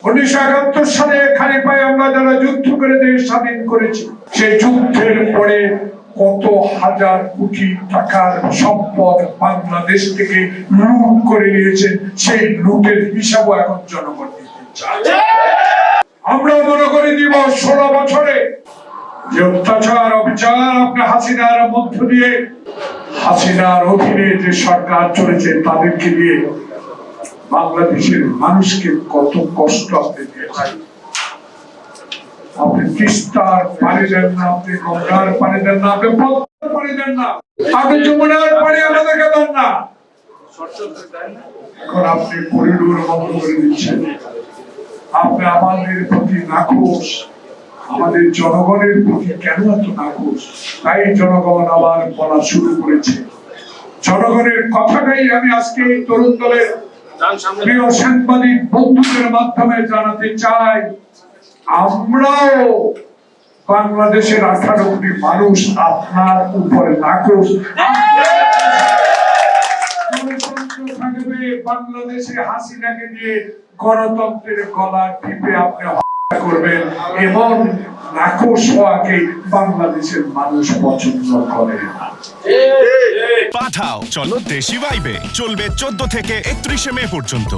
1971 সালে খালি পায়ে আমরা যারা যুদ্ধ করে দেশ স্বাধীন করেছি, সেই যুদ্ধের পরে কত হাজার কোটি টাকার সম্পদ বাংলাদেশ থেকে লুট করে নিয়েছে, সেই লুটের হিসাবও এখন জনগণ দিতে চায়। আমরা মনে করে দিব 16 বছরে যে অত্যাচার অবিচার আপনি হাসিনার মধ্য দিয়ে, হাসিনার অধীনে যে সরকার চলেছে তাদেরকে দিয়ে বাংলাদেশের মানুষকে কত কষ্ট আপনি দিয়েছেন। আপনি তিস্তার পানি দেন না, আপনি গঙ্গার পানি দেন না, আপনি পদ্মার পানি দেন না, আপনি যমুনার পানি আমাদেরকে দেন না। এখন আপনি করিডোর বন্ধ করে দিচ্ছেন। আপনি আমাদের প্রতি নাখোশ, আমাদের জনগণের প্রতি কেন এত নাখোশ? তাই জনগণ আবার বলা শুরু করেছে। জনগণের কথাটাই আমি আজকে এই তরুণ দলের প্রিয় সাংবাদিক বন্ধুদের মাধ্যমে জানাতে চাই, আমরাও বাংলাদেশের 18 কোটি মানুষ আপনার উপরে নাখোশ। বাংলাদেশে হাসিনাকে দিয়ে গণতন্ত্রের গলা টিপে আপনি হত্যা করবেন, এবং নাখোশ হওয়াকে বাংলাদেশের মানুষ পছন্দ করে না। পাঠাও চলো দেশি ভাইবে চলবে 14 থেকে 31 মে পর্যন্ত।